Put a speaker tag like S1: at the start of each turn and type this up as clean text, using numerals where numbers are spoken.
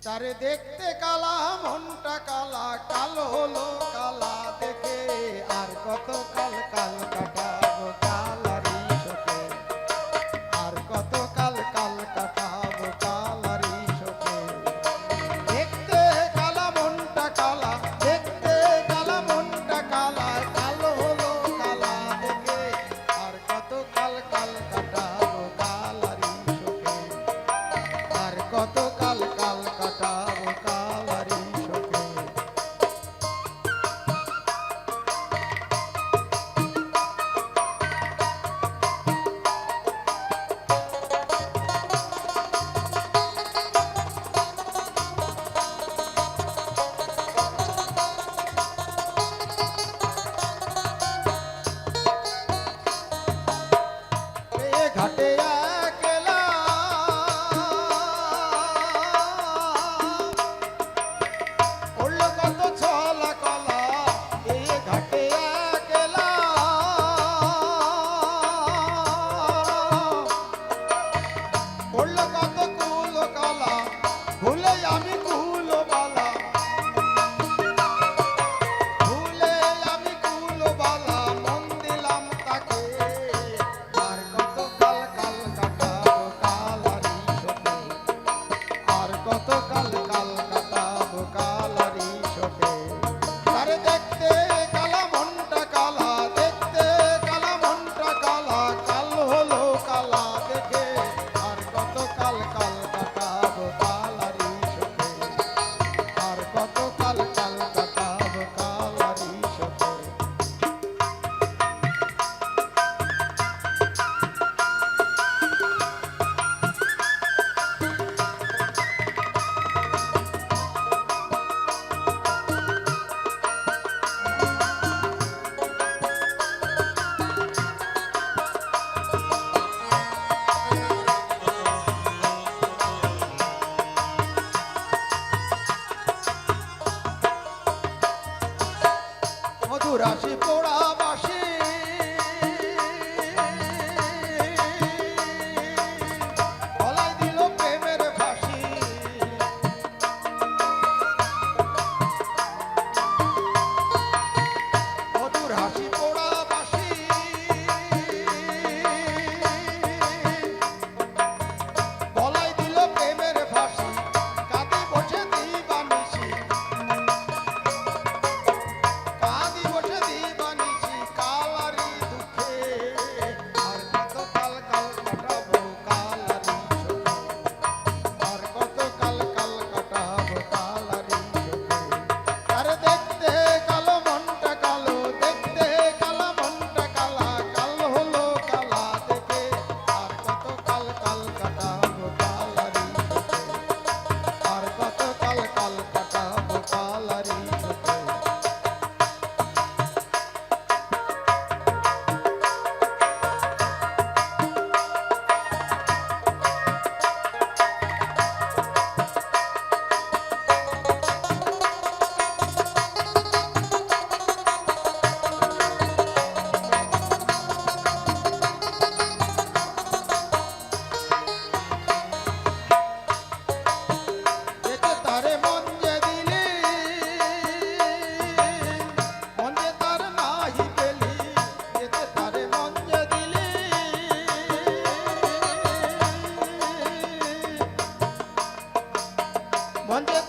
S1: তারে দেখতে কালা মনটা কালা, কালো হলো কালা দেখে। আর কত কাল কাল কাটাবো কালারি শোকে, আর কত কাল কাল কাটাবো কালারি শোকে। দেখতে কালা মনটা কালা, দেখতে কালা মনটা কালা, কালো হলো কালা দেখে। আর কত কাল কাল কাটাবো কালারি শোকে, আর কত কাল কাল কাটাবো কালারি শোকে। ঘাটে একলা উড়লো কত ছলা কলা, এই ঘাটে একলা উড়লো কত কুল কলা, ভুলে আমি কুল বালা, ভুলে আমি কুল বালা, মন দিলাম তাকে। আর কত কাল কাল কাটাবো কালারি শোকে, আর কত কাল কাল কাটাবো কালারি শোকে। তারে দেখতে কালা মনটা কালা, দেখতে কালা মনটা কালা, কাল হলো কালা দেখে। আর কত কাল কাল কাটাবো কালারি শোকে, আর কত কাল কাল কাটাবো কালারি শোকে। মধুর হাসি পোড়া বাসি গলায় দিল প্রেমের ফাঁসি। মধুর হাসি পোড়া বাসি গলায় দিল প্রেমের ফাঁসি। কাঁদে বসে দিবানিশি, কাঁদি বসে দিবানিশি কালারি দুঃখে। আর কত কাল কাল কাটাবো কালারি শোকে, আর কত কাল কাল কাটাবো কালারি শোকে। তারে দেখতে কালো মনটা কালো, দেখতে কালা মনটা কালা, কাল হলো কালা দেখে। আর কত কাল কাল কাটাবো কালারি শোকে, আর কত কাল কাল কাটাবো কালারি শোকে। যেতে তারে মন যে দিলি, মন যে তার নাহি পেলি। যেতে তারে মন যে দিলি, মন যে